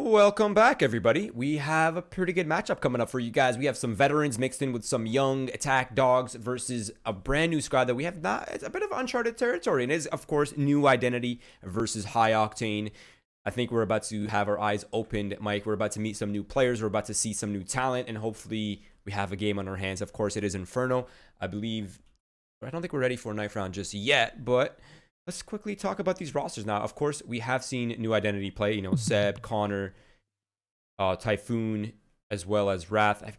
Welcome back, everybody. We have a pretty good matchup coming up for you guys. We have some veterans mixed in with some young attack dogs versus a brand new squad that we have not. It's a bit of uncharted territory, and it is, of course, new identity versus high octane. I think we're about to have our eyes opened, Mike. We're about to meet some new players. We're about to see some new talent, and hopefully we have a game on our hands. Of course, it is Inferno. I don't think we're ready for a knife round just yet, but let's quickly talk about these rosters now. Of course, we have seen new identity play. You know, Seb, Connor, Typhoon, as well as Wrath. Who's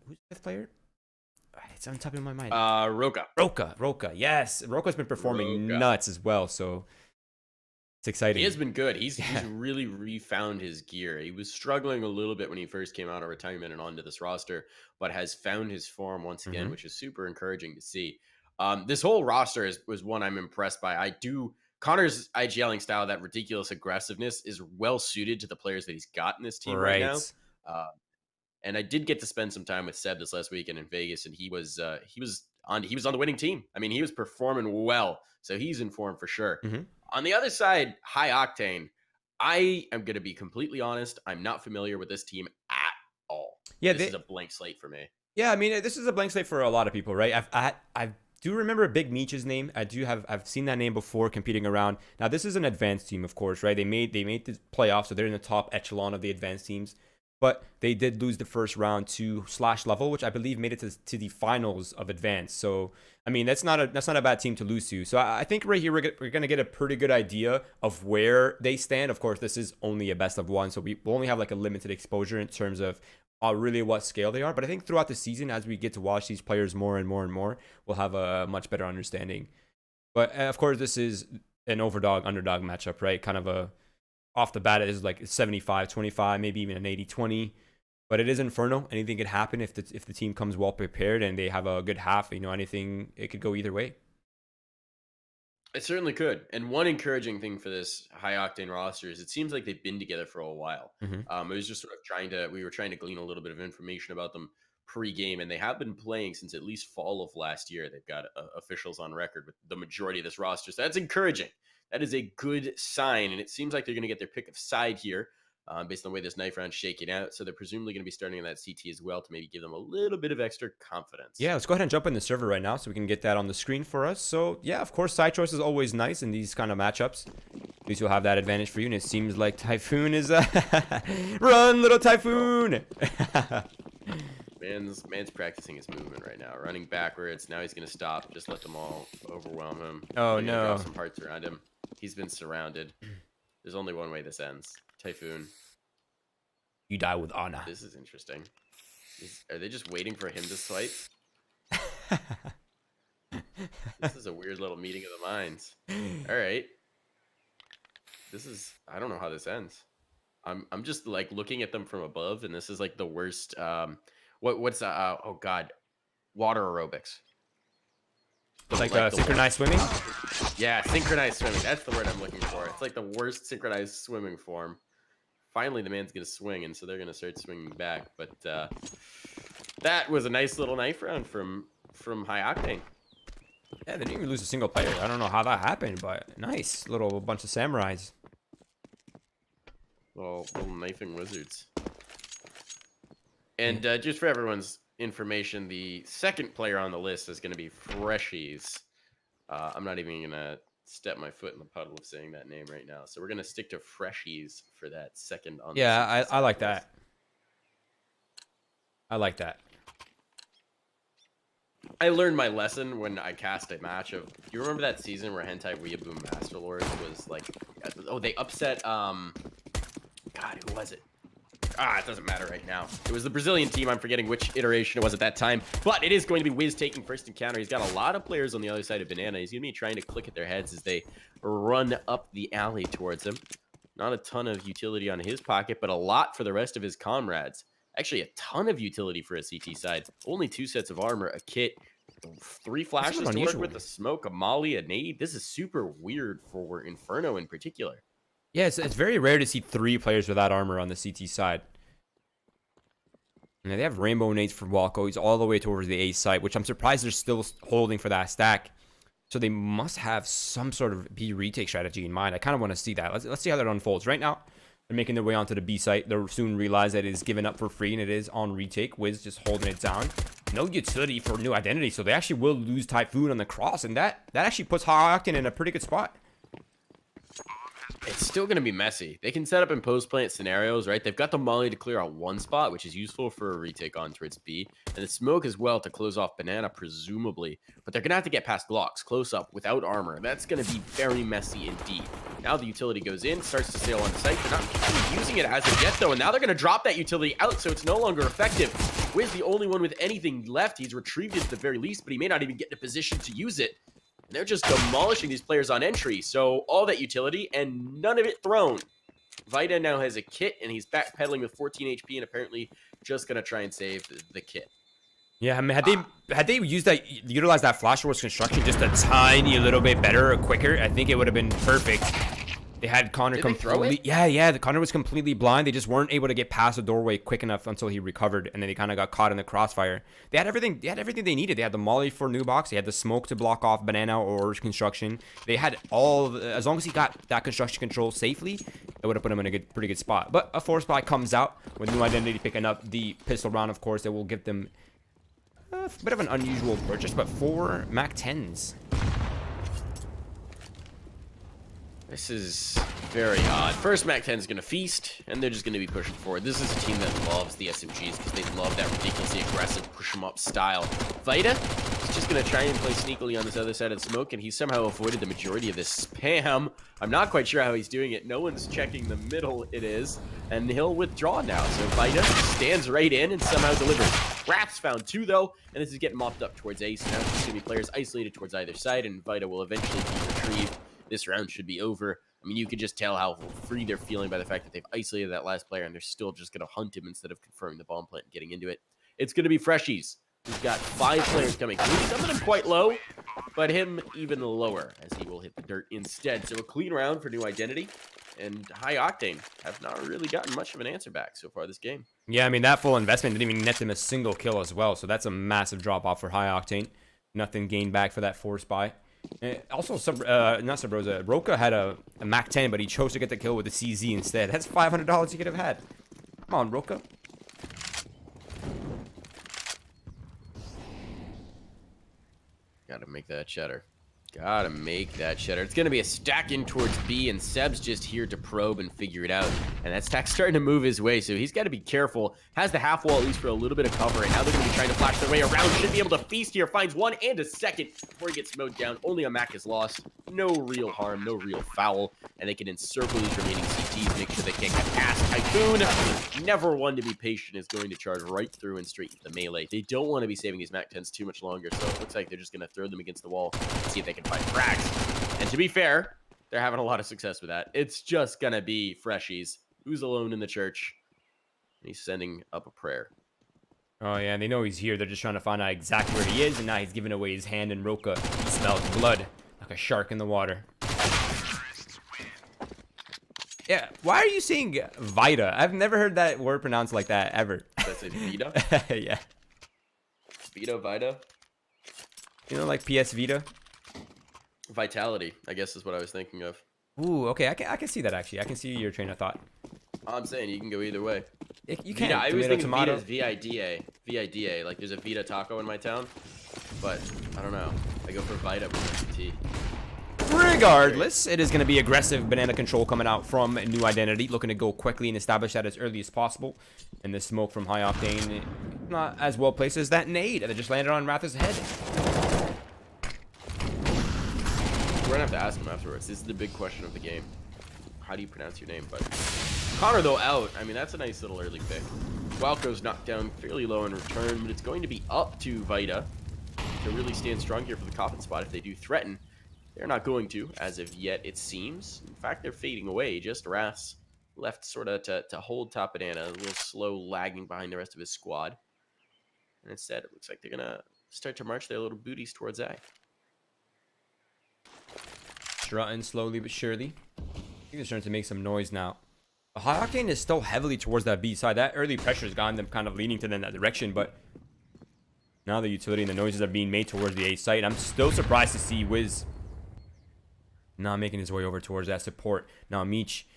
the fifth player? It's on top of my mind. Roka. Yes, Roka's been performing nuts as well. So it's exciting. He has been good. He's really refound his gear. He was struggling a little bit when he first came out of retirement and onto this roster, but has found his form once again, which is super encouraging to see. This whole roster was one I'm impressed by. Connor's IGLing style, that ridiculous aggressiveness, is well suited to the players that he's got in this team right now. And I did get to spend some time with Seb this last weekend in Vegas, and he was on the winning team. I mean, he was performing well, so he's in form for sure. On the other side, high octane. I am going to be completely honest. I'm not familiar with this team at all. Yeah, this is a blank slate for me. Yeah, I mean, this is a blank slate for a lot of people, right? I do remember Big Meech's name. I've seen that name before competing around. Now this is an advanced team, of course, right? They made the playoffs, so they're in the top echelon of the advanced teams. But they did lose the first round to Slash Level, which I believe made it to the finals of advanced. So I mean, that's not a bad team to lose to. So I think right here we're gonna get a pretty good idea of where they stand. Of course, this is only a best of one, so we will only have like a limited exposure in terms of really what scale they are. But I think throughout the season, as we get to watch these players more and more and more, we'll have a much better understanding. But of course, this is an underdog matchup, right? Kind of a off the bat, it is like 75-25, maybe even an 80-20. But it is Inferno. Anything could happen if the team comes well prepared and they have a good half. You know, it could go either way. It certainly could. And one encouraging thing for this high octane roster is it seems like they've been together for a while. It was just sort of we were trying to glean a little bit of information about them pre-game, and they have been playing since at least fall of last year. They've got officials on record with the majority of this roster. So that's encouraging. That is a good sign. And it seems like they're going to get their pick of side here based on the way this knife round's shaking out. So they're presumably going to be starting in that CT as well to maybe give them a little bit of extra confidence. Yeah, let's go ahead and jump in the server right now so we can get that on the screen for us. So yeah, of course, side choice is always nice in these kind of matchups. At least you'll have that advantage for you. And it seems like Typhoon is run, little Typhoon. Man's practicing his movement right now, running backwards. Now he's going to stop. Just let them all overwhelm him. Oh no! Drop some parts around him. He's been surrounded. There's only one way this ends. Typhoon. You die with honor. This is interesting. Are they just waiting for him to swipe? This is a weird little meeting of the minds. All right. I don't know how this ends. I'm just like looking at them from above, and this is like the worst. Oh God, water aerobics. Like synchronized swimming? Yeah, synchronized swimming. That's the word I'm looking for. It's like the worst synchronized swimming form. Finally, the man's going to swing, and so they're going to start swinging back. But that was a nice little knife round from High Octane. Yeah, they didn't even lose a single player. I don't know how that happened, but nice. Little bunch of samurais. Little knifing wizards. And just for everyone's information, the second player on the list is going to be Freshies. I'm not even going to step my foot in the puddle of saying that name right now. So we're going to stick to Freshies for that second on the list. I like that. I like that. I learned my lesson when I cast a match of... Do you remember that season where Hentai Weeaboo Masterlords was like... Oh, they upset... God, who was it? It doesn't matter right now. It was the Brazilian team. I'm forgetting which iteration it was at that time. But it is going to be Wiz taking first encounter. He's got a lot of players on the other side of Banana. He's going to be trying to click at their heads as they run up the alley towards him. Not a ton of utility on his pocket, but a lot for the rest of his comrades. Actually, a ton of utility for a CT side. Only 2 sets of armor, a kit, 3 flashes to work with, a smoke, a molly, a nade. This is super weird for Inferno in particular. Yeah, it's very rare to see 3 players without armor on the CT side. And they have rainbow nades for Walko. He's all the way towards the A site, which I'm surprised they're still holding for that stack. So they must have some sort of B retake strategy in mind. I kind of want to see that. Let's see how that unfolds. Right now, They're making their way onto the B site. They'll soon realize that it is given up for free, and it is on retake. Wiz just holding it down. No utility for New Identity, so they actually will lose Typhoon on the cross, and that actually puts High Octane in a pretty good spot. It's still going to be messy. They can set up in post-plant scenarios, right? They've got the molly to clear out one spot, which is useful for a retake on towards B, and the smoke as well to close off Banana, presumably. But they're going to have to get past Glocks, close up, without armor. That's going to be very messy indeed. Now the utility goes in, starts to sail on the site. They're not really using it as of yet, though, and now they're going to drop that utility out, so it's no longer effective. Wiz the only one with anything left. He's retrieved it at the very least, but he may not even get in a position to use it. And they're just demolishing these players on entry. So all that utility and none of it thrown. Vita now has a kit, and he's backpedaling with 14 HP and apparently just going to try and save the kit. Yeah, I mean, had they utilized that Flash Force construction just a tiny little bit better or quicker, I think it would have been perfect. They had Connor completely. Yeah. The Connor was completely blind. They just weren't able to get past the doorway quick enough until he recovered, and then they kind of got caught in the crossfire. They had everything. They had everything they needed. They had the molly for new box. They had the smoke to block off Banana or construction. They had as long as he got that construction control safely, it would have put him in a pretty good spot. But a force buy comes out with New Identity picking up the pistol round. Of course, that will give them a bit of an unusual purchase, but 4 Mac 10s. This is very odd. First, Mac 10 is going to feast, and they're just going to be pushing forward. This is a team that loves the SMGs because they love that ridiculously aggressive push-em-up style. Vita is just going to try and play sneakily on this other side of the smoke, and he's somehow avoided the majority of this spam. I'm not quite sure how he's doing it. No one's checking the middle, it is, and he'll withdraw now. So Vita stands right in and somehow delivers. Wrath's found 2, though, and this is getting mopped up towards Ace. Now there's going to be players isolated towards either side, and Vita will eventually be retrieved. This round should be over. I mean, you could just tell how free they're feeling by the fact that they've isolated that last player, and they're still just going to hunt him instead of confirming the bomb plant and getting into it. It's going to be Freshies. We've got 5 players coming through. Some of them quite low, but him even lower as he will hit the dirt instead. So a clean round for New Identity, and High Octane have not really gotten much of an answer back so far this game. Yeah, I mean, that full investment didn't even net them a single kill as well, so that's a massive drop-off for High Octane. Nothing gained back for that force buy. Also, not Sabrosa, Roka had a Mac 10, but he chose to get the kill with the CZ instead. That's $500 he could have had. Come on, Roka. Gotta make that cheddar. Gotta make that cheddar. It's gonna be a stack in towards B, and Seb's just here to probe and figure it out. And that stack's starting to move his way, so he's got to be careful. Has the half wall at least for a little bit of cover, and now they're gonna be trying to flash their way around. Should be able to feast here. Finds 1 and a second before he gets mowed down. Only a Mac is lost. No real harm, no real foul, and they can encircle these remaining CTs, make sure they can't get past. Typhoon, never one to be patient, is going to charge right through and straight into the melee. They don't want to be saving these Mac 10s too much longer, so it looks like they're just gonna throw them against the wall and see if they can find frags. And to be fair, they're having a lot of success with that. It's just gonna be Freshies. Who's alone in the church? And he's sending up a prayer. Oh yeah, and they know he's here. They're just trying to find out exactly where he is, and now he's giving away his hand, and Roka smells blood like a shark in the water. Yeah, why are you saying Vita? I've never heard that word pronounced like that ever. That's a Vita? Yeah. Vita? You know, like PS Vita? Vitality, I guess is what I was thinking of. Ooh, okay, I can see that actually. I can see your train of thought. I'm saying you can go either way. You can. I always think of tomato. Vita as V-I-D-A. V-I-D-A. Like there's a Vita taco in my town, but I don't know. I go for Vita with T. Regardless, it is going to be aggressive banana control coming out from New Identity, looking to go quickly and establish that as early as possible. And the smoke from High Octane, not as well placed as that nade that just landed on Wrath's head. We're gonna have to ask him afterwards. This is the big question of the game. How do you pronounce your name? But Connor, though, out. I mean, that's a nice little early pick. Walco's knocked down fairly low in return, but it's going to be up to Vita to really stand strong here for the coffin spot if they do threaten. They're not going to, as of yet, it seems. In fact, they're fading away. Just Wrath's left sort of to hold top banana, a little slow, lagging behind the rest of his squad. And instead, it looks like they're going to start to march their little booties towards A. Strutting slowly but surely. I think they're starting to make some noise now. High Octane is still heavily towards that B side. That early pressure has gotten them kind of leaning to them in that direction, but now the utility and the noises are being made towards the A site. I'm still surprised to see Wiz not making his way over towards that support. Now Meech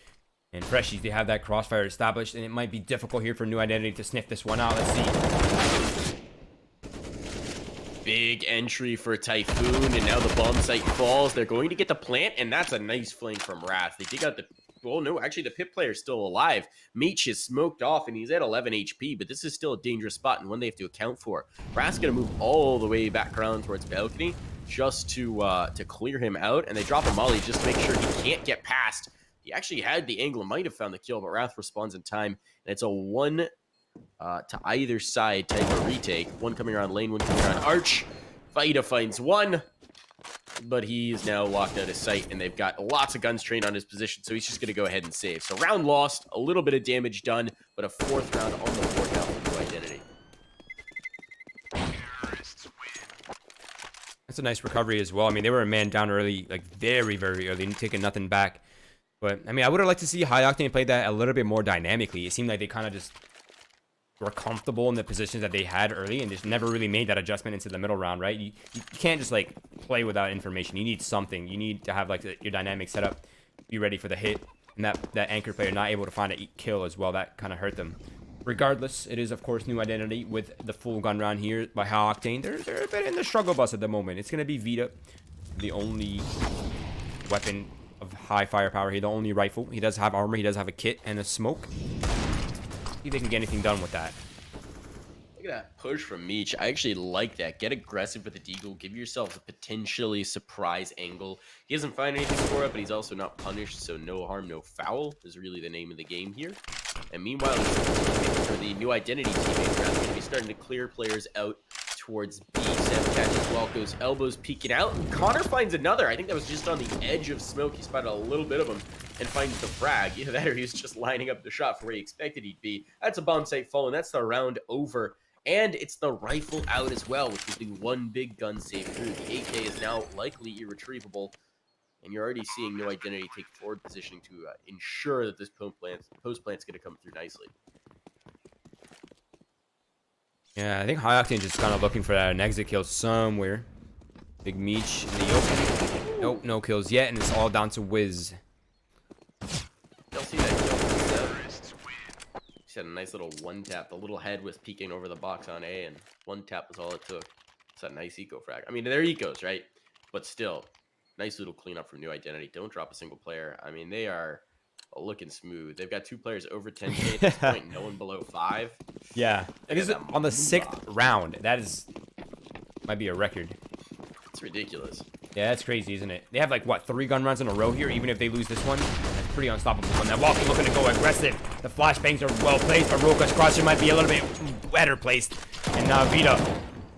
And Freshies, they have that crossfire established, and it might be difficult here for New Identity to sniff this one out. Let's see. Big entry for Typhoon, and now the bomb site falls. They're going to get the plant, and that's a nice flank from Wrath. They dig out the... Well, no, actually, the pit player's still alive. Meech is smoked off, and he's at 11 HP, but this is still a dangerous spot, and one they have to account for. Wrath's going to move all the way back around towards Balcony just to clear him out, and they drop a molly just to make sure he can't get past. He actually had the angle, might have found the kill, but Wrath responds in time, and it's a one to either side type of retake. One coming around lane, one coming around arch. Vita finds one, but he is now locked out of sight, and they've got lots of guns trained on his position, so he's just going to go ahead and save. So round lost, a little bit of damage done, but a 4th round on the board now for New Identity. That's a nice recovery as well. I mean, they were a man down early, like very, very early, taking nothing back. But, I mean, I would have liked to see High Octane play that a little bit more dynamically. It seemed like they kind of just were comfortable in the positions that they had early and just never really made that adjustment into the middle round, right? You can't just, like, play without information. You need something. You need to have, like, your dynamic setup, be ready for the hit. And that anchor player not able to find a kill as well, that kind of hurt them. Regardless, it is, of course, New Identity with the full gun round here by High Octane. They're a bit in the struggle bus at the moment. It's going to be Vita, the only weapon of high firepower here, the only rifle. He does have armor, he does have a kit and a smoke. See if they can get anything done with that. Look at that push from Meech. I actually like that. Get aggressive with the deagle. Give yourself a potentially surprise angle. He doesn't find anything for it, but he's also not punished, so no harm, no foul is really the name of the game here. And meanwhile, for the New Identity teammates, rather going to be starting to clear players out towards B. Sev catches Walco's elbows peeking out. Connor finds another. I think that was just on the edge of smoke. He spotted a little bit of him and finds the frag. Either that or he was just lining up the shot for where he expected he'd be. That's a bomb site fall, and that's the round over. And it's the rifle out as well, which was the one big gun save through. The AK is now likely irretrievable. And you're already seeing New Identity take forward positioning to ensure that this post plant's going to come through nicely. Yeah, I think High Octane just kind of looking for an exit kill somewhere. Big Meech in the open. Nope, no kills yet, and it's all down to Wiz. They'll see that kill. He's had a nice little one tap. The little head was peeking over the box on A, and one tap was all it took. It's a nice eco frag. I mean, they're ecos, right? But still, nice little cleanup from New Identity. Don't drop a single player. I mean, they are looking smooth. They've got 2 players over 10k at this point, no one below 5. Yeah, it is on the 6th round. That might be a record. It's ridiculous. Yeah, that's crazy, isn't it? They have like what, 3 gun runs in a row here. Even if they lose this one, that's pretty unstoppable. And that Walker looking to go aggressive. The flashbangs are well placed, but Roka's crosser might be a little bit better placed. And now Vita,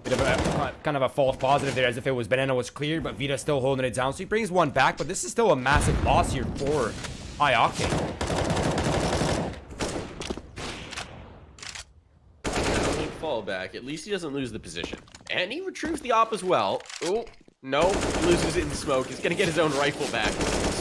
bit of a kind of a false positive there, as if it was Banana was cleared, but Vita still holding it down. So he brings one back, but this is still a massive loss here for High Octane. Fall back. At least he doesn't lose the position. And he retrieves the op as well. Oh, no. He loses it in smoke. He's going to get his own rifle back.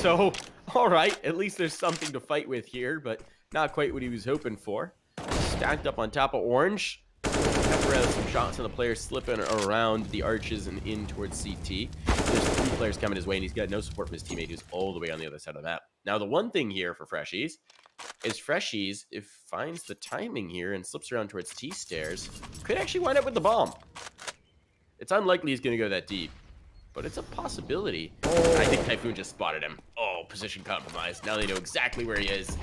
So, all right. At least there's something to fight with here, but not quite what he was hoping for. Stacked up on top of Orange. Pepper out some shots on the players slipping around the arches and in towards CT. There's 3 players coming his way, and he's got no support from his teammate who's all the way on the other side of the map. Now, the one thing here for Freshies is Freshies, if finds the timing here and slips around towards T-stairs, could actually wind up with the bomb. It's unlikely he's going to go that deep, but it's a possibility. I think Typhoon just spotted him. Oh, position compromised. Now they know exactly where he is.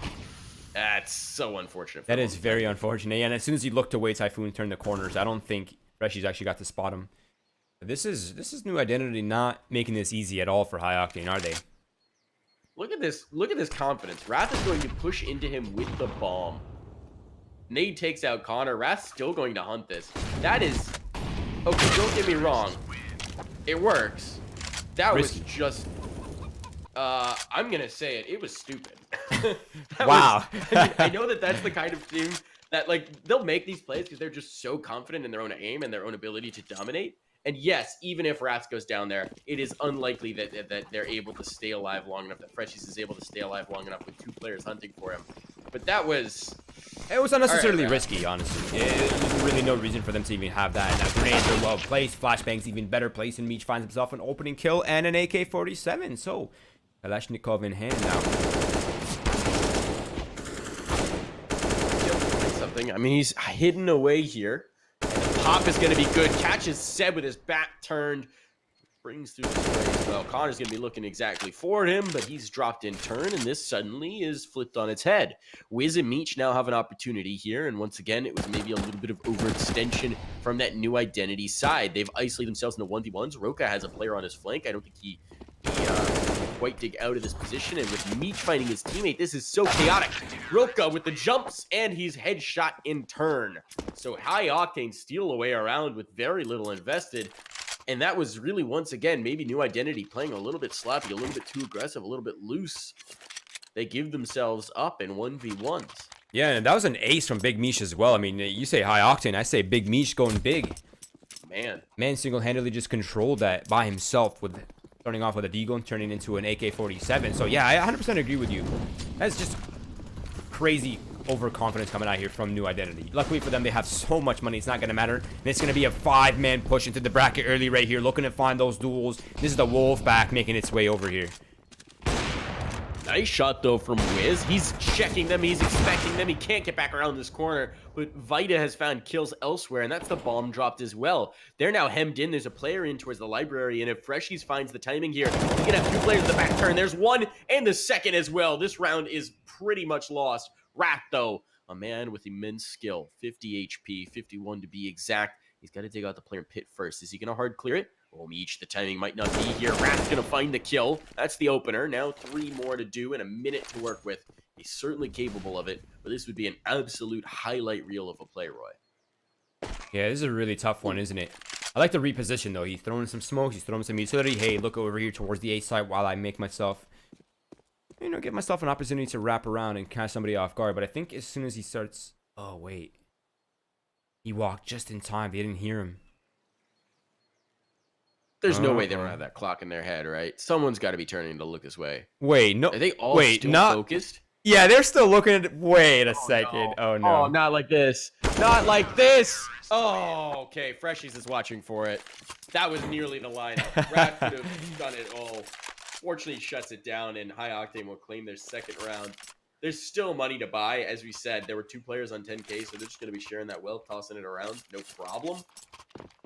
That's so unfortunate. That is very unfortunate. And as soon as he looked away, Typhoon turned the corners. I don't think Freshies actually got to spot him. But this is New Identity not making this easy at all for High Octane, are they? Look at this. Look at this confidence. Wrath is going to push into him with the bomb. Nade takes out Connor. Wrath's still going to hunt this. That is... Okay, don't get me wrong. It works. That Risky. Was just... I'm going to say it. It was stupid. Wow. I know that that's the kind of team that, like, they'll make these plays because they're just so confident in their own aim and their own ability to dominate. And yes, even if Wrath goes down there, it is unlikely that they're able to stay alive long enough, that Freshies is able to stay alive long enough with 2 players hunting for him. But that was... It was unnecessarily risky, honestly. There's really no reason for them to even have that. Now, grenades are well placed. Flashbang's even better placed, and Meech finds himself an opening kill and an AK-47. So, Kalashnikov in hand now. Something. I mean, he's hidden away here. And the pop is going to be good. Catches Seb with his back turned. Brings through this way as well. Connor's going to be looking exactly for him, but he's dropped in turn, and this suddenly is flipped on its head. Wiz and Meech now have an opportunity here, and once again, it was maybe a little bit of overextension from that New Identity side. They've isolated themselves in the 1v1s. Roka has a player on his flank. I don't think he quite dig out of this position, and with Meech finding his teammate, this is so chaotic. Roka with the jumps, and he's headshot in turn. So High Octane steal away around with very little invested. And that was really, once again, maybe New Identity playing a little bit sloppy, a little bit too aggressive, a little bit loose. They give themselves up in 1v1s. Yeah, and that was an ace from Big Meech as well. I mean, you say High Octane, I say Big Meech going big. Man single-handedly just controlled that by himself with starting off with a Deagle and turning into an AK-47. So yeah, I 100% agree with you. That's just crazy overconfidence coming out here from New Identity. Luckily for them, they have so much money, it's not going to matter. And it's going to be a 5-man push into the bracket early right here, looking to find those duels. This is the Wolfpack making its way over here. Nice shot, though, from Wiz. He's checking them. He's expecting them. He can't get back around this corner. But Vita has found kills elsewhere, and that's the bomb dropped as well. They're now hemmed in. There's a player in towards the library, and if Freshies finds the timing here, he can have 2 players in the back turn. There's one and the second as well. This round is pretty much lost. Wrath, though, a man with immense skill. 50 HP, 51 to be exact. He's got to take out the player in pit first. Is he going to hard clear it? Oh, Meech, the timing might not be here. Wrath's going to find the kill. That's the opener. Now 3 more to do and a minute to work with. He's certainly capable of it, but this would be an absolute highlight reel of a play, Roy. Yeah, this is a really tough one, isn't it? I like the reposition, though. He's throwing some smokes. He's throwing some utility. Hey, look over here towards the A side while I make myself, you know, give myself an opportunity to wrap around and catch somebody off guard. But I think as soon as he starts... Oh, wait. He walked just in time. They didn't hear him. There's no way they don't have that clock in their head, right? Someone's got to be turning to look this way. Wait, no. Are they all still focused? Yeah, they're still looking at... Wait a second. No. Oh, no. Oh, not like this. Not like this. Oh, okay. Freshies is watching for it. That was nearly the lineup. Brad could have done it all. Fortunately, he shuts it down, and High Octane will claim their second round. There's still money to buy. As we said, there were 2 players on 10K, so they're just going to be sharing that wealth, tossing it around. No problem.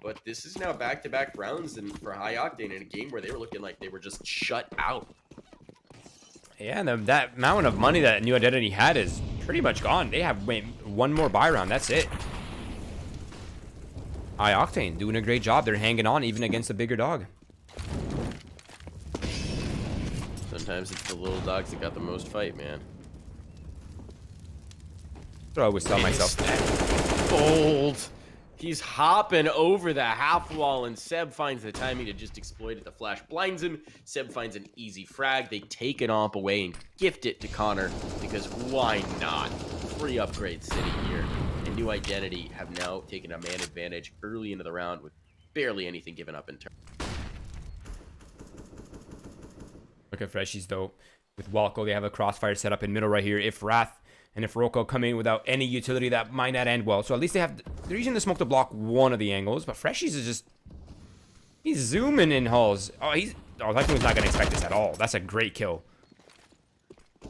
But this is now back-to-back rounds and for High Octane in a game where they were looking like they were just shut out. Yeah, and that amount of money that New Identity had is pretty much gone. They have one more buy round. That's it. High Octane doing a great job. They're hanging on even against a bigger dog. Sometimes it's the little dogs that got the most fight, man. That's what I always tell myself. Bold. He's hopping over the half wall, and Seb finds the timing to just exploit it. The flash blinds him. Seb finds an easy frag. They take it off away and gift it to Connor, because why not? Free upgrade city here. And New Identity have now taken a man advantage early into the round with barely anything given up in turn. Look at Freshies, though. With Walco, they have a crossfire set up in middle right here. If Wrath and if Roko come in without any utility, that might not end well. So at least they're using the smoke to block one of the angles. But Freshies is just... He's zooming in hulls. Oh, that was not going to expect this at all. That's a great kill.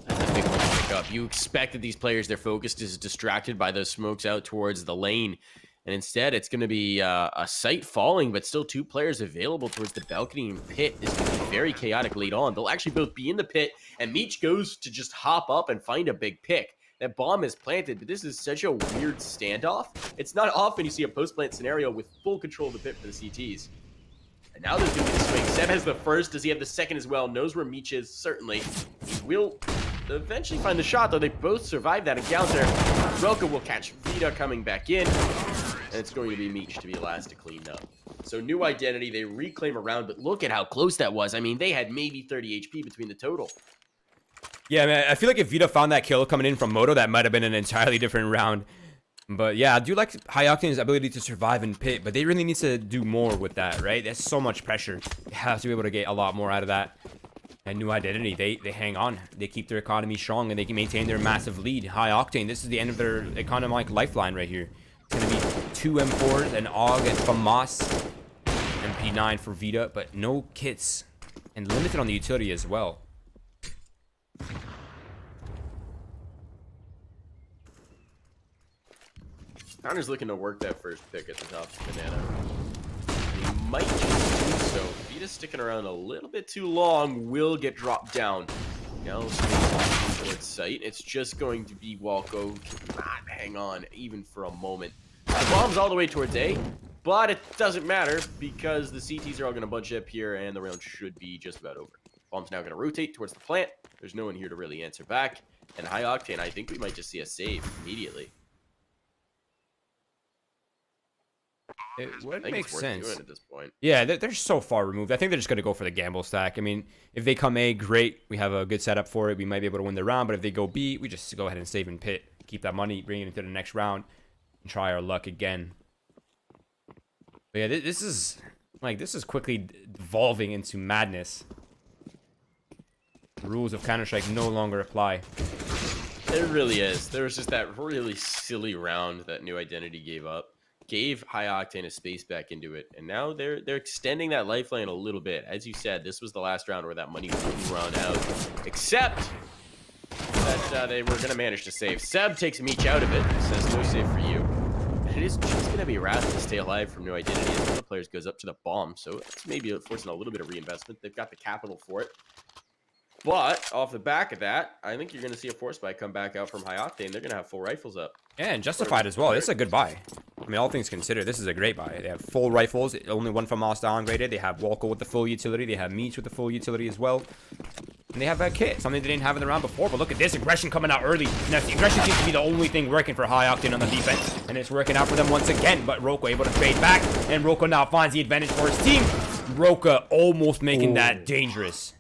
That's a big one to pick up. You expect that these players, their focus is distracted by those smokes out towards the lane. And instead, it's going to be a sight falling, but still 2 players available towards the balcony and pit. This is going to be very chaotic late on. They'll actually both be in the pit, and Meech goes to just hop up and find a big pick. That bomb is planted, but this is such a weird standoff. It's not often you see a post-plant scenario with full control of the pit for the CTs. And now there's going to be the swing. Seb has the first. Does he have the second as well? Knows where Meech is, certainly. He will eventually find the shot, though. They both survive that encounter. Roka will catch Vita coming back in. And it's going to be Meech to be last to clean up. So New Identity, they reclaim a round, but look at how close that was. I mean, they had maybe 30 HP between the total. Yeah, man, I feel like if Vita found that kill coming in from Moto, that might have been an entirely different round. But yeah, I do like High Octane's ability to survive in pit, but they really need to do more with that, right? There's so much pressure. They have to be able to get a lot more out of that. And New Identity, they hang on. They keep their economy strong, and they can maintain their massive lead. High Octane, this is the end of their economic lifeline right here. It's going to be 2 M4s, an AUG, and FAMAS, and P9 for Vita, but no kits. And limited on the utility as well. Founder's looking to work that first pick at the top of banana. He might just do so. Vita's sticking around a little bit too long. Will get dropped down. Now towards sight. It's just going to be Walko. Cannot hang on even for a moment. The bomb's all the way towards A, but it doesn't matter because the CTs are all going to bunch up here and the round should be just about over. Bomb's now going to rotate towards the plant. There's no one here to really answer back. And high Octane, I think we might just see a save immediately. It would make sense at this point. Yeah, they're so far removed. I think they're just going to go for the gamble stack. I mean, if they come A, great. We have a good setup for it. We might be able to win the round. But if they go B, we just go ahead and save and pit. Keep that money, bring it into the next round, and try our luck again. But yeah, this is quickly devolving into madness. The rules of Counter-Strike no longer apply. It really is. There was just that really silly round that New Identity gave up. Gave High Octane a space back into it, and now they're extending that lifeline a little bit. As you said, this was the last round where that money would run out, except that they were going to manage to save. Seb takes Meech out of it, says no save for you. And it is just going to be Wrath to stay alive from New Identity as one of the players goes up to the bomb, so it's maybe forcing a little bit of reinvestment. They've got the capital for it. But off the back of that, I think you're going to see a force buy come back out from High Octane. They're going to have full rifles up. Yeah, and justified as well. This is a good buy. I mean, all things considered, this is a great buy. They have full rifles, only one from us downgraded. They have Walko with the full utility. They have Meech with the full utility as well. And they have a kit, something they didn't have in the round before. But look at this aggression coming out early. Now, the aggression seems to be the only thing working for High Octane on the defense. And it's working out for them once again. But Roka able to fade back. And Roka now finds the advantage for his team. Roka almost making that dangerous.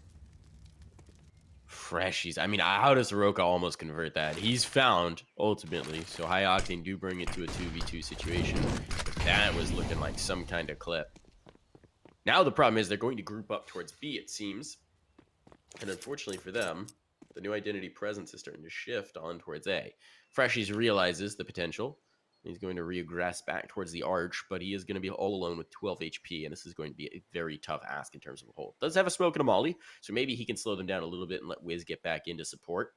Freshies. I mean, how does Roka almost convert that? He's found, ultimately. So High Octane do bring it to a 2v2 situation. But that was looking like some kind of clip. Now the problem is they're going to group up towards B, it seems. And unfortunately for them, the New Identity presence is starting to shift on towards A. Freshies realizes the potential. He's going to regress back towards the arch, but he is going to be all alone with 12 HP, and this is going to be a very tough ask in terms of a hold. Does have a smoke and a molly, so maybe he can slow them down a little bit and let Wiz get back into support.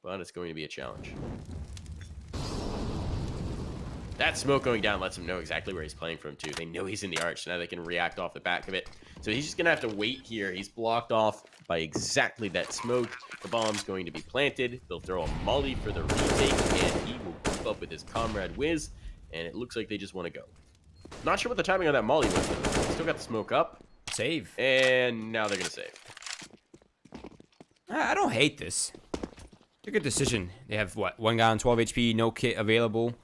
But it's going to be a challenge. That smoke going down lets him know exactly where he's playing from, too. They know he's in the arch, so now they can react off the back of it. So he's just going to have to wait here. He's blocked off by exactly that smoke. The bomb's going to be planted. They'll throw a molly for the retake, and he will keep up with his comrade Wiz, and it looks like they just want to go. Not sure what the timing on that molly was, though. Still got the smoke up. Save. And now they're going to save. I don't hate this. It's a good decision. They have, what, one guy on 12 HP, no kit available.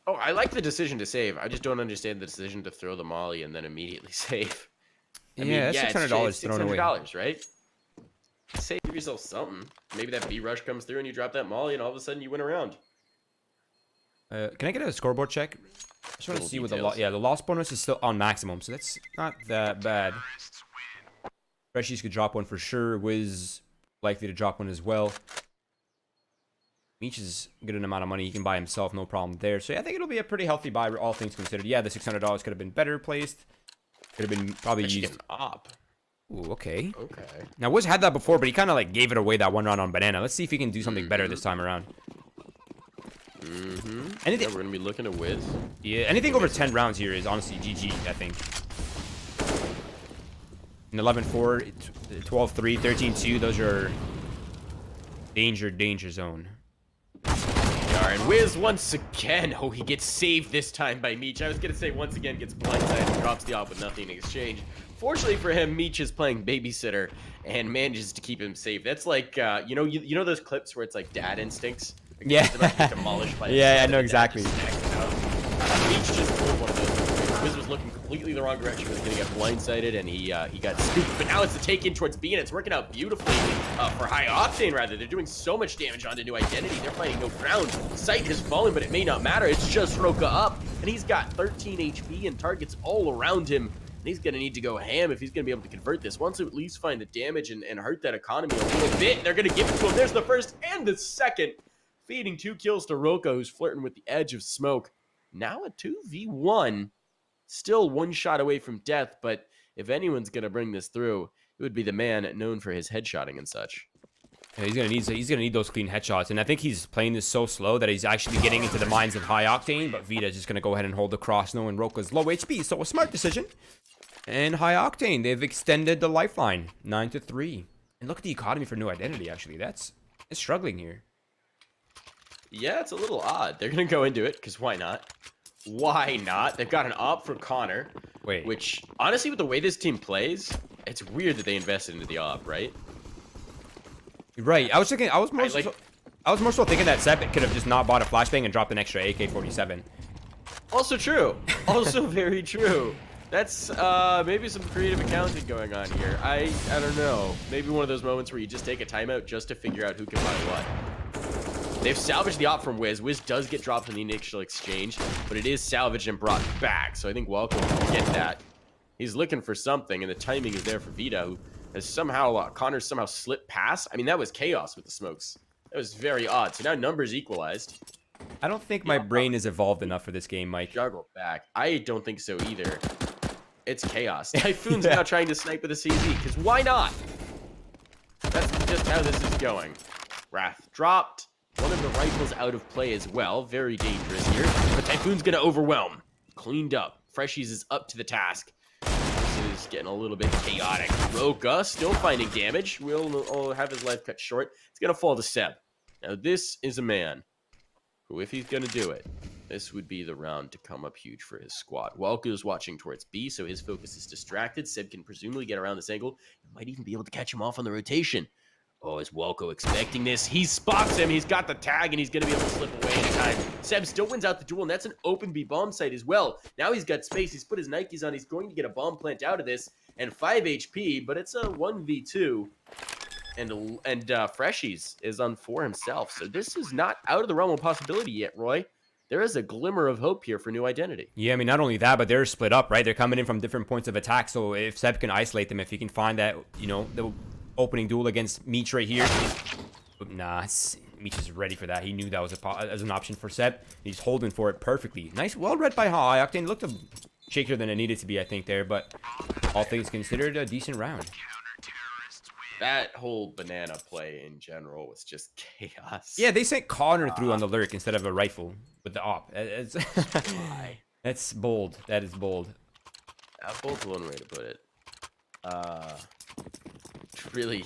Oh, I like the decision to save. I just don't understand the decision to throw the molly and then immediately save. I mean, that's $600 thrown away. $600, right? Save yourself something. Maybe that B rush comes through and you drop that molly and all of a sudden you win a round. Can I get a scoreboard check? I just want to see what the the loss bonus is still on maximum, so that's not that bad. Freshies could drop one for sure. Wiz likely to drop one as well. Meech is a good amount of money he can buy himself, no problem there. So yeah, I think it'll be a pretty healthy buy, all things considered. Yeah, the $600 could have been better placed. Could have been probably used. An op. Ooh, okay. Okay. Now Wiz had that before, but he kind of like gave it away that one round on banana. Let's see if he can do something better this time around. Anything? Yeah, we're gonna be looking at Wiz. Yeah, anything over 10 rounds here is honestly GG, I think. An 11-4, 12-3, 13-2, those are danger zone. And Wiz once again. Oh, he gets saved this time by Meech. I was gonna say once again gets blindsided and drops the op with nothing in exchange. Fortunately for him, Meech is playing babysitter and manages to keep him safe. That's like you know those clips where it's like dad instincts. Like yeah. About to get demolished by yeah, I know exactly. Meech just pulled one of those. Wiz was looking completely the wrong direction. Was gonna get blindsided and he got scooped. But now it's the take in towards B and it's working out beautifully for High Octane. Rather, they're doing so much damage onto New Identity. They're fighting no ground. Sight has fallen, but it may not matter. It's just Roka up, and he's got 13 HP and targets all around him. And he's gonna need to go ham if he's gonna be able to convert this. Wants to at least find the damage and hurt that economy a little bit. They're gonna give it to him. There's the first and the second, feeding 2 kills to Roka, who's flirting with the edge of smoke. Now a 2v1. Still one shot away from death, but if anyone's going to bring this through, it would be the man known for his headshotting and such. Yeah, he's gonna need those clean headshots, and I think he's playing this so slow that he's actually getting into the minds of High Octane. But Vita's just gonna go ahead and hold the cross, knowing Roka's low HP, so a smart decision. And High Octane, they've extended the lifeline 9-3. And look at the economy for New Identity. Actually, it's struggling here. Yeah, it's a little odd. They're gonna go into it because why not? Why not? They've got an op for Connor. Wait. Which honestly, with the way this team plays, it's weird that they invested into the op, right? Right. I was more so thinking that Seb could have just not bought a flashbang and dropped an extra AK-47. Also true. Also very true. That's maybe some creative accounting going on here. I don't know. Maybe one of those moments where you just take a timeout just to figure out who can buy what. They've salvaged the op from Wiz. Wiz does get dropped in the initial exchange, but it is salvaged and brought back. So I think Welcome will get that. He's looking for something, and the timing is there for Vita, who has somehow, Connor's somehow slipped past. I mean, that was chaos with the smokes. That was very odd. So now numbers equalized. I don't think my brain is evolved enough for this game, Mike. Juggle back. I don't think so either. It's chaos. Typhoon's now trying to snipe with a CZ, because why not? That's just how this is going. Wrath dropped. One of the rifles out of play as well. Very dangerous here. But Typhoon's going to overwhelm. Cleaned up. Freshies is up to the task. This is getting a little bit chaotic. Roka still finding damage. Will have his life cut short. It's going to fall to Seb. Now this is a man who, if he's going to do it, this would be the round to come up huge for his squad. Welko is watching towards B, so his focus is distracted. Seb can presumably get around this angle. Might even be able to catch him off on the rotation. Oh, is Welko expecting this? He spots him. He's got the tag, and he's going to be able to slip away anytime. Seb still wins out the duel, and that's an open B bomb site as well. Now he's got space. He's put his Nikes on. He's going to get a bomb plant out of this, and 5 HP, but it's a 1v2. And Freshies is on 4 himself. So this is not out of the realm of possibility yet, Roy. There is a glimmer of hope here for New Identity. Yeah, I mean, not only that, but they're split up, right? They're coming in from different points of attack. So if Seb can isolate them, if he can find that, you know, the opening duel against Meech right here. Nah, Meech is ready for that. He knew that was as an option for Seb. He's holding for it perfectly. Nice, well read by High Octane. Looked shakier than it needed to be, I think, there. But all things considered, a decent round. That whole banana play in general was just chaos. Yeah, they sent Connor through on the lurk instead of a rifle with the op. That's bold. That is bold. Bold's one way to put it. Really,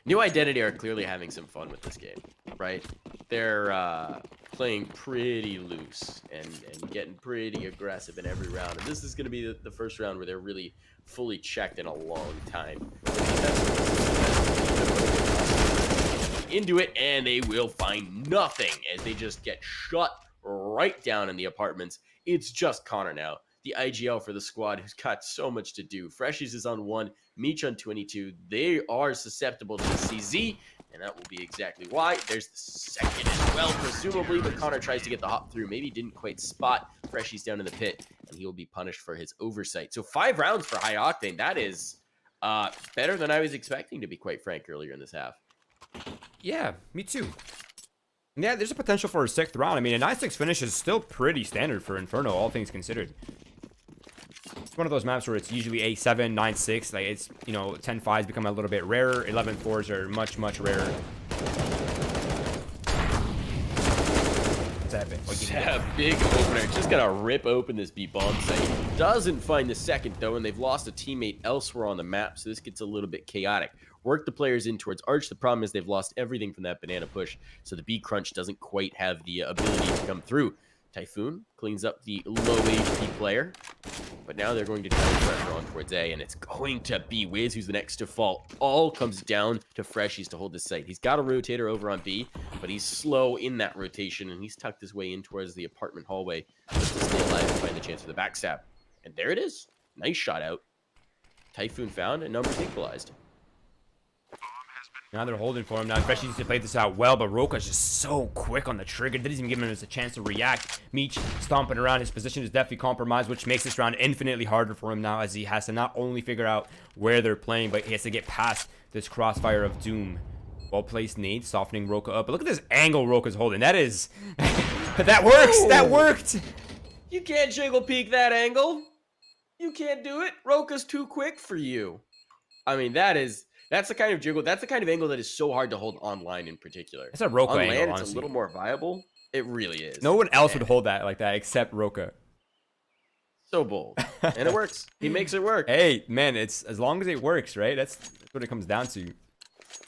New Identity are clearly having some fun with this game, right? They're playing pretty loose and getting pretty aggressive in every round. And this is going to be the first round where they're really fully checked in a long time. Into it, and they will find nothing as they just get shut right down in the apartments. It's just Connor now. The IGL for the squad who's got so much to do. Freshies is on 1, Meech on 22. They are susceptible to the CZ, and that will be exactly why. There's the second as well, presumably, but Connor tries to get the hop through. Maybe didn't quite spot Freshies down in the pit, and he will be punished for his oversight. So 5 rounds for High Octane. That is better than I was expecting, to be quite frank, earlier in this half. Yeah, me too. Yeah, there's a potential for a 6th round. I mean, a 9-6 finish is still pretty standard for Inferno, all things considered. It's one of those maps where it's usually 8-7, 9-6. Like, it's, you know, 10-5s become a little bit rarer. 11-4s are much, much rarer. Yeah, big opener. Just gonna rip open this B bomb site. Doesn't find the second, though, and they've lost a teammate elsewhere on the map, so this gets a little bit chaotic. Work the players in towards Arch. The problem is they've lost everything from that banana push, so the B crunch doesn't quite have the ability to come through. Typhoon cleans up the low HP player, but now they're going to try to pressure on towards A, and it's going to be Wiz who's the next to fall. All comes down to Freshies to hold this site. He's got a rotator over on B, but he's slow in that rotation, and he's tucked his way in towards the apartment hallway just to stay alive and find the chance for the backstab. And there it is. Nice shot out. Typhoon found, and numbers equalized. Now they're holding for him. Now Freshies needs to play this out well, but Roka's just so quick on the trigger. Didn't even give him a chance to react. Meech stomping around. His position is definitely compromised, which makes this round infinitely harder for him now, as he has to not only figure out where they're playing, but he has to get past this crossfire of doom. Well-placed nade, softening Roka up. But look at this angle Roka's holding. That is... that works! That worked! You can't jiggle peek that angle. You can't do it. Roka's too quick for you. I mean, that is That's the kind of jiggle. That's the kind of angle that is so hard to hold online in particular. It's a Roka On angle, land, it's a honestly. little more viable. It really is. No one else And would hold that like that except Roka. so bold. And it works. He makes it work. Hey, man, it's as long as it works, right? That's what it comes down to.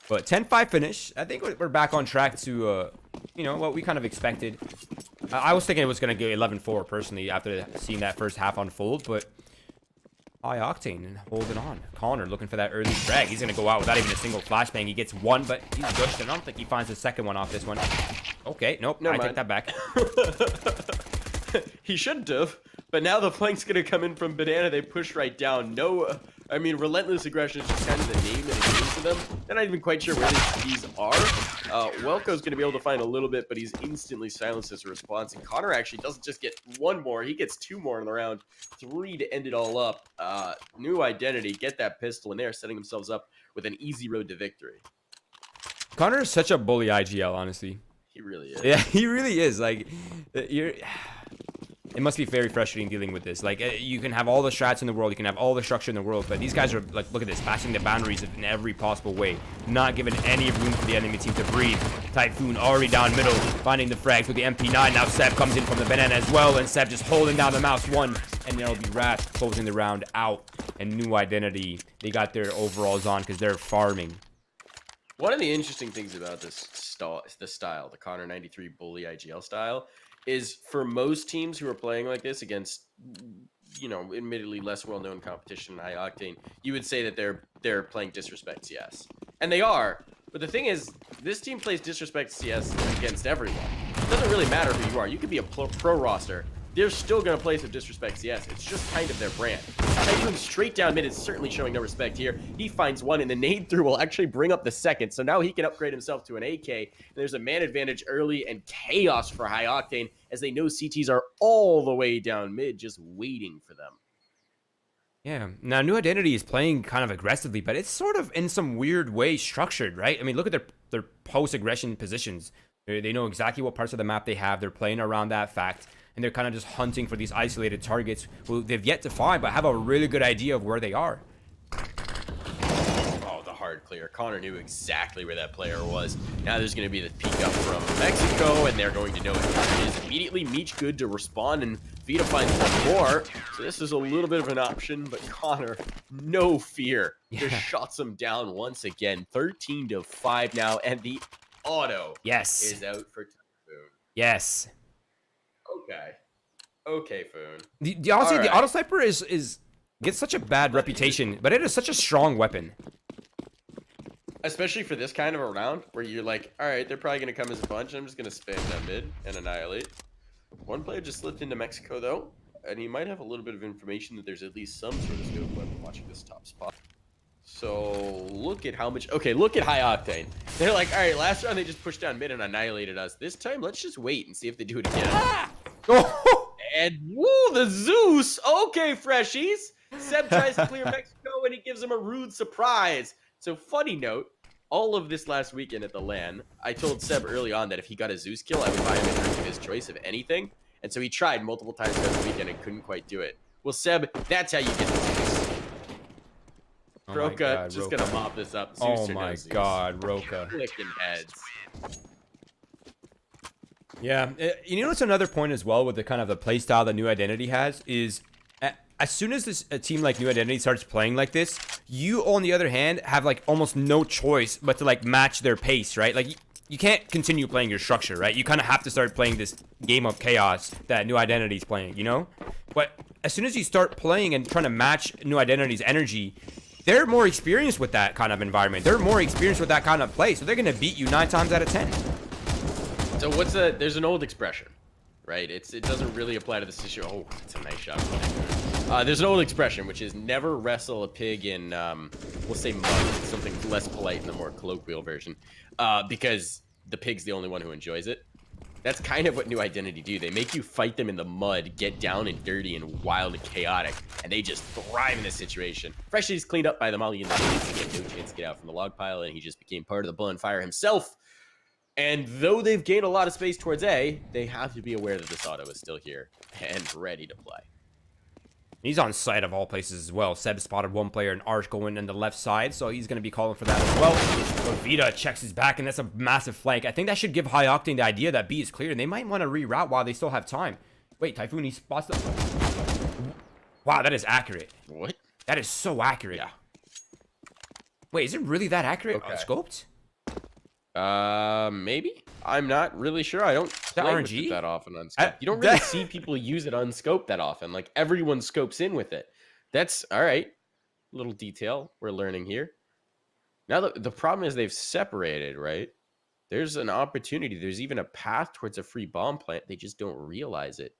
But 10-5 finish. I think we're back on track to, you know, what we kind of expected. I was thinking it was going to go 11-4 personally after seeing that first half unfold, but high Octane and holding on. Connor looking for that early frag. He's going to go out without even a single flashbang. He gets one, but he's gushed, and I don't think he finds the second one off this one. Okay, nope, I take that back. He shouldn't have, but now the flank's going to come in from Banana. They push right down. No, I mean, relentless aggression is just kind of the name of the game for them. They're not even quite sure where these are. Welko's going to be able to find a little bit, but he's instantly silenced as a response. And Connor actually doesn't just get one more. He gets two more in the round. 3 to end it all up. New identity. Get that pistol, and they're setting themselves up with an easy road to victory. Connor is such a bully IGL, honestly. He really is. Yeah, he really is. Like, it must be very frustrating dealing with this. Like, you can have all the strats in the world, you can have all the structure in the world, but these guys are, like, look at this, passing the boundaries in every possible way, not giving any room for the enemy team to breathe. Typhoon already down middle, finding the frags with the MP9. Now Seb comes in from the banana as well, and Seb just holding down the mouse one, and there'll be Wrath closing the round out. And New Identity, they got their overalls on because they're farming. One of the interesting things about this style, the Connor 93 bully IGL style, is for most teams who are playing like this against, you know, admittedly less well-known competition in high octane, you would say that they're playing disrespect CS, and they are. But the thing is, this team plays disrespect CS against everyone. It doesn't really matter who you are. You could be a pro roster. They're still going to play some disrespect CS. It's just kind of their brand. Typhoon straight down mid is certainly showing no respect here. He finds one, and the nade through will actually bring up the second. So now he can upgrade himself to an AK. And there's a man advantage early and chaos for high octane, as they know CTs are all the way down mid, just waiting for them. Yeah. Now, New Identity is playing kind of aggressively, but it's sort of in some weird way structured, right? I mean, look at their post-aggression positions. They know exactly what parts of the map they have. They're playing around that fact, and they're kind of just hunting for these isolated targets who they've yet to find, but have a really good idea of where they are. Oh, the hard clear. Connor knew exactly where that player was. Now there's going to be the peek up from Mexico, and they're going to know what Connor is. Immediately, Meech good to respond, and Vita finds one more. So this is a little bit of an option, but Connor, no fear, just shuts him down once again. 13-5 now, and the auto is out for Typhoon. Yes. Okay, Foon. Honestly, the auto sniper gets such a bad reputation, but it is such a strong weapon. Especially for this kind of a round, where you're like, all right, they're probably going to come as a bunch. I'm just going to spam that mid and annihilate. One player just slipped into Mexico, though, and he might have a little bit of information that there's at least some sort of scope weapon watching this top spot. So look at how much. Okay, look at high octane. They're like, all right, last round they just pushed down mid and annihilated us. This time, let's just wait and see if they do it again. And woo, the Zeus. Okay, freshies. Seb tries to clear Mexico, and he gives him a rude surprise. So funny note, all of this last weekend at the LAN, I told Seb early on that if he got a Zeus kill, I would buy him a drink of his choice of anything. And so he tried multiple times throughout the weekend and couldn't quite do it. Well, Seb, that's how you get the Zeus. Oh Roka just going to mop this up. Zeus oh my God, Roka. Clicking heads. Yeah, you know what's another point as well with the kind of the play style that New Identity has is as soon as a team like New Identity starts playing like this, you on the other hand have like almost no choice but to like match their pace, right? Like you can't continue playing your structure, right? You kind of have to start playing this game of chaos that New Identity is playing, you know? But as soon as you start playing and trying to match New Identity's energy, they're more experienced with that kind of environment. They're more experienced with that kind of play, so they're going to beat you 9 times out of 10. So there's an old expression, right? It doesn't really apply to this issue. Oh, it's a nice shot. There's an old expression, which is never wrestle a pig in, we'll say mud. It's something less polite in the more colloquial version, because the pig's the only one who enjoys it. That's kind of what New Identity do. They make you fight them in the mud, get down and dirty and wild and chaotic, and they just thrive in this situation. Freshy's cleaned up by the Molly in the face. He had no chance to get out from the log pile, and he just became part of the bonfire himself. And though they've gained a lot of space towards A, they have to be aware that this auto is still here and ready to play. He's on site of all places as well. Seb spotted one player, an Arch, going in the left side, so he's going to be calling for that as well. But Vita checks his back, and that's a massive flank. I think that should give High Octane the idea that B is clear, and they might want to reroute while they still have time. Wait, Typhoon, he spots the... Wow, that is accurate. What? That is so accurate. Yeah. Wait, is it really that accurate? Okay. Scoped? Maybe. I'm not really sure. I don't play with RNG? it that often on scope. You don't really see people use it on scope that often. Like everyone scopes in with it. That's all right. Little detail we're learning here. Now the problem is they've separated, right? There's an opportunity. There's even a path towards a free bomb plant. They just don't realize it.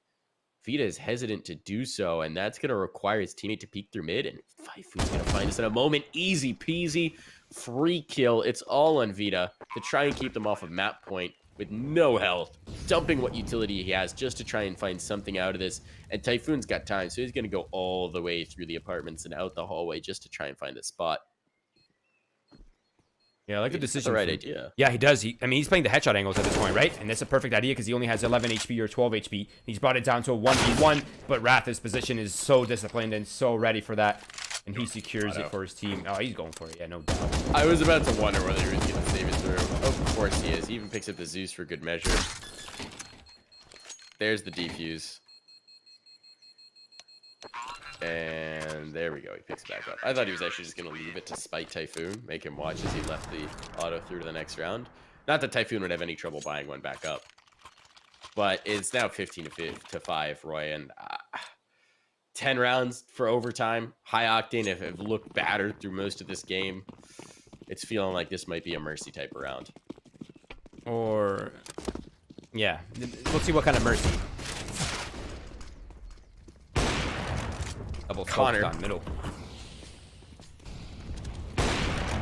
Vita is hesitant to do so, and that's going to require his teammate to peek through mid, and Faifu's going to find us in a moment. Easy peasy, free kill. It's all on Vita to try and keep them off of map point with no health, dumping what utility he has just to try and find something out of this. And Typhoon's got time, so he's going to go all the way through the apartments and out the hallway just to try and find the spot. Yeah, I like the decision. That's the right idea. Yeah, he does. I mean, he's playing the headshot angles at this point, right? And that's a perfect idea because he only has 11 HP or 12 HP. He's brought it down to a 1v1, but Wrath's position is so disciplined and so ready for that. And he secures it for his team. Oh, he's going for it. Yeah, no doubt. I was about to wonder whether he was going to save it through. Of course he is. He even picks up the Zeus for good measure. There's the defuse. And there we go. He picks it back up. I thought he was actually just going to leave it to spite Typhoon, make him watch as he left the auto through to the next round. Not that Typhoon would have any trouble buying one back up. But it's now 15 to 5, Roy. And 10 rounds for overtime. High Octane have looked battered through most of this game. It's feeling like this might be a mercy type of round. Or, yeah. Let's see what kind of mercy. Double Connor down middle.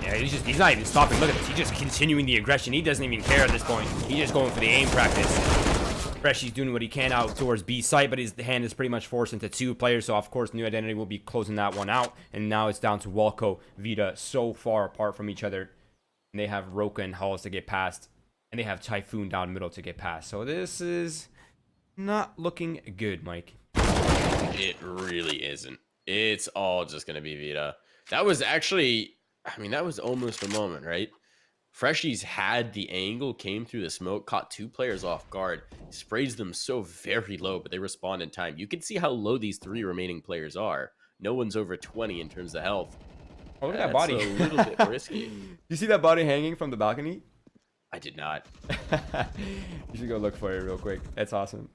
Yeah, he's not even stopping. Look at this. He's just continuing the aggression. He doesn't even care at this point. He's just going for the aim practice. Freshy's doing what he can out towards B site, but his hand is pretty much forced into 2 players. So of course, New Identity will be closing that one out. And now it's down to Walco, Vita, so far apart from each other. And they have Roka and Halls to get past. And they have Typhoon down middle to get past. So this is not looking good, Mike. It really isn't. It's all just going to be Vita. That was actually, I mean, that was almost a moment, right? Freshies had the angle, came through the smoke, caught 2 players off guard, sprays them so very low, but they respond in time. You can see how low these 3 remaining players are. No one's over 20 in terms of health. Oh, look at that body. A little bit risky. You see that body hanging from the balcony? I did not. You should go look for it real quick. That's awesome.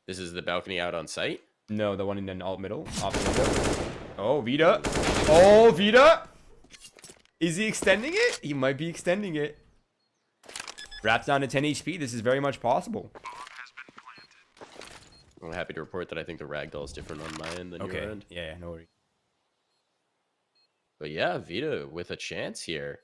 This is the balcony out on site? No, the one in the alt middle. Off the window. Oh, Vita. Oh, Vita. Is he extending it? He might be extending it. Wraps down to 10 HP. This is very much possible. I'm happy to report that I think the ragdoll is different on my end than your end. Yeah, no worries. But yeah, Vita with a chance here.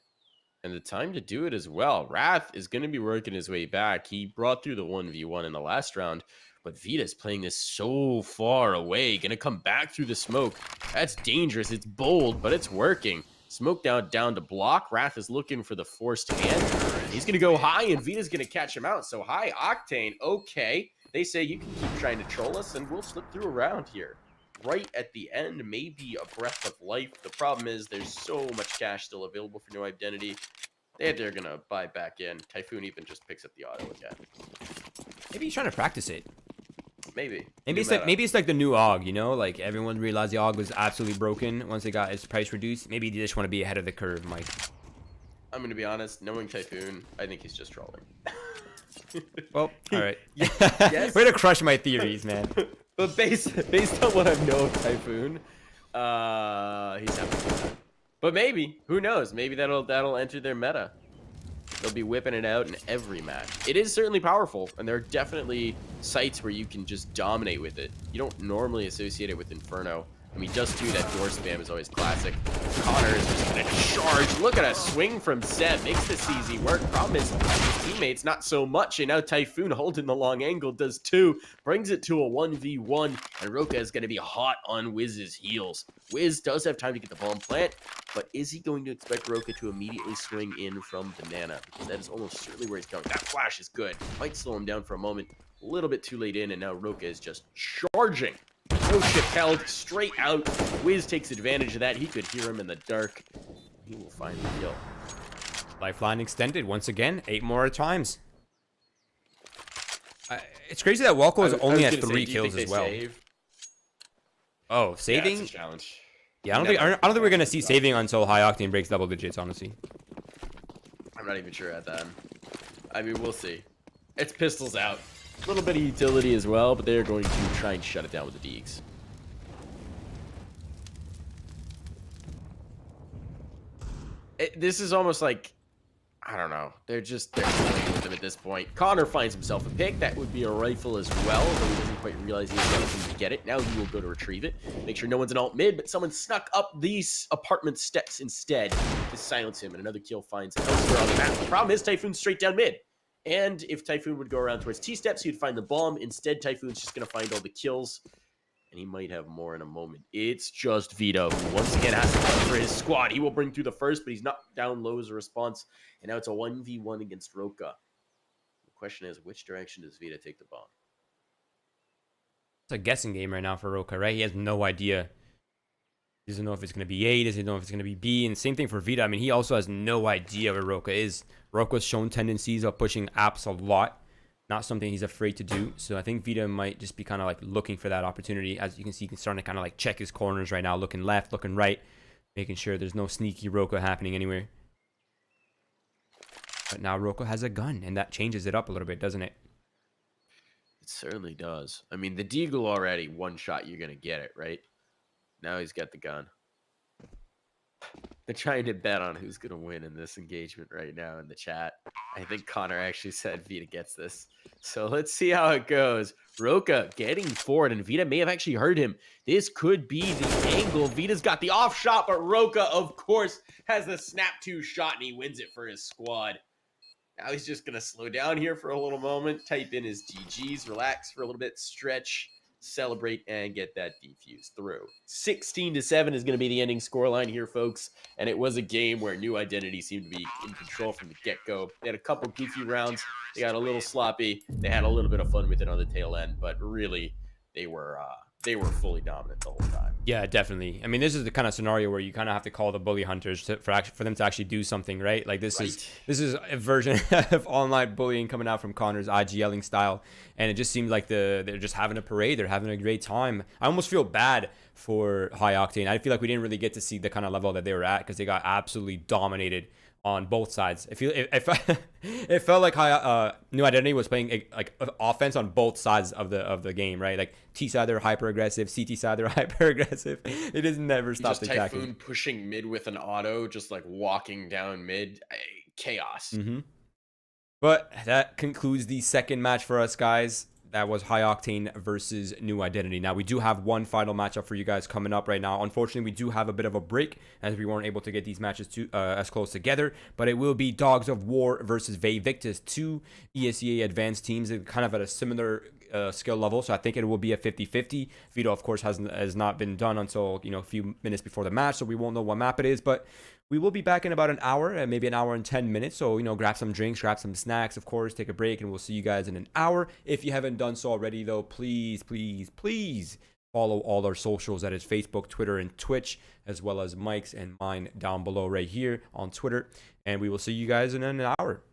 And the time to do it as well. Wrath is going to be working his way back. He brought through the 1v1 in the last round. But Vita's playing this so far away. Going to come back through the smoke. That's dangerous. It's bold, but it's working. Smoke down to block. Wrath is looking for the forced hand. He's going to go high, and Vita's going to catch him out. So High Octane, okay. They say you can keep trying to troll us, and we'll slip through a round here. Right at the end, maybe a breath of life. The problem is there's so much cash still available for New Identity. They're going to buy back in. Typhoon even just picks up the auto again. Maybe he's trying to practice it. Maybe Maybe it's like the new AUG, you know? Like everyone realized the AUG was absolutely broken once it got its price reduced. Maybe they just want to be ahead of the curve, Mike. I'm going to be honest. Knowing Typhoon, I think he's just trolling. Well, all right. Yes. Way to crush my theories, man. But based on what I know of Typhoon, he's having fun. But maybe, who knows? Maybe that'll enter their meta. They'll be whipping it out in every match. It is certainly powerful, and there are definitely sites where you can just dominate with it. You don't normally associate it with Inferno. I mean, just do that door spam is always classic. Connor is just gonna charge. Look at a swing from Seb. Makes this easy work. Problem is, his teammates not so much. And now Typhoon holding the long angle does too. Brings it to a 1v1. And Roka is gonna be hot on Wiz's heels. Wiz does have time to get the bomb plant, but is he going to expect Roka to immediately swing in from Banana? Because that is almost certainly where he's going. That flash is good. Might slow him down for a moment. a little bit too late in, and now Roka is just charging. No shift held, straight out. Wiz takes advantage of that. He could hear him in the dark. He will find the kill. Lifeline extended once again, 8 more times. It's crazy that Walco is only at 3 kills as well. Save? Oh, saving? Yeah, it's a challenge. Yeah, I don't think we're gonna see saving until High Octane breaks double digits, honestly. I'm not even sure at that. I mean, we'll see. It's pistols out. A little bit of utility as well, but they're going to try and shut it down with the Deegs. This is almost like, I don't know. They're playing with him at this point. Connor finds himself a pick. That would be a rifle as well, though he doesn't quite realize he's going to get it. Now he will go to retrieve it. Make sure no one's in alt mid, but someone snuck up these apartment steps instead to silence him, and another kill finds elsewhere on the map. The problem is Typhoon's straight down mid. And if Typhoon would go around towards T-steps, he would find the bomb. Instead, Typhoon's just going to find all the kills. And he might have more in a moment. It's just Vito, who once again has to fight for his squad. He will bring through the first, but he's not down low as a response. And now it's a 1v1 against Roka. The question is, which direction does Vito take the bomb? It's a guessing game right now for Roka, right? He has no idea. He doesn't know if it's going to be A, he doesn't know if it's going to be B. And same thing for Vito. I mean, he also has no idea where Roka is. Roka's shown tendencies of pushing apps a lot. Not something he's afraid to do. So I think Vito might just be kind of like looking for that opportunity. As you can see, he's starting to kind of like check his corners right now, looking left, looking right, making sure there's no sneaky Roka happening anywhere. But now Roka has a gun, and that changes it up a little bit, doesn't it? It certainly does. I mean, the Deagle already, one shot, you're going to get it, right? Now he's got the gun. They're trying to bet on who's going to win in this engagement right now in the chat. I think Connor actually said Vita gets this. So let's see how it goes. Roka getting forward, and Vita may have actually heard him. This could be the angle. Vita's got the off shot, but Roka, of course, has the snap 2 shot, and he wins it for his squad. Now he's just going to slow down here for a little moment, type in his GGs, relax for a little bit, stretch, celebrate, and get that defuse through. 16-7 is going to be the ending scoreline here, folks. And it was a game where New Identity seemed to be in control from the get-go. They had a couple goofy rounds. They got a little sloppy. They had a little bit of fun with it on the tail end, but really, they were fully dominant the whole time. Yeah, definitely. I mean, this is the kind of scenario where you kind of have to call the bully hunters for them to actually do something, right? Like this is a version of online bullying coming out from Connor's IGLing style, and it just seems like they're just having a parade. They're having a great time. I almost feel bad for High Octane. I feel like we didn't really get to see the kind of level that they were at because they got absolutely dominated on both sides. It felt like New Identity was playing like offense on both sides of the game, right? Like T side they're hyper aggressive, CT side they're hyper aggressive. It just never stopped attacking. Typhoon pushing mid with an auto, just like walking down mid, chaos. But that concludes the second match for us, guys. That was High Octane versus New Identity. Now, we do have one final matchup for you guys coming up right now. Unfortunately, we do have a bit of a break as we weren't able to get these matches as close together. But it will be Dogs of War versus Vayvictus, 2 ESEA advanced teams. They're kind of at a similar skill level, so I think it will be a 50-50. Vito, of course, has not been done until a few minutes before the match, so we won't know what map it is. But we will be back in about an hour, maybe an hour and 10 minutes. So, grab some drinks, grab some snacks, of course, take a break, and we'll see you guys in an hour. If you haven't done so already, though, please, please, please follow all our socials. That is Facebook, Twitter, and Twitch, as well as Mike's and mine down below right here on Twitter. And we will see you guys in an hour.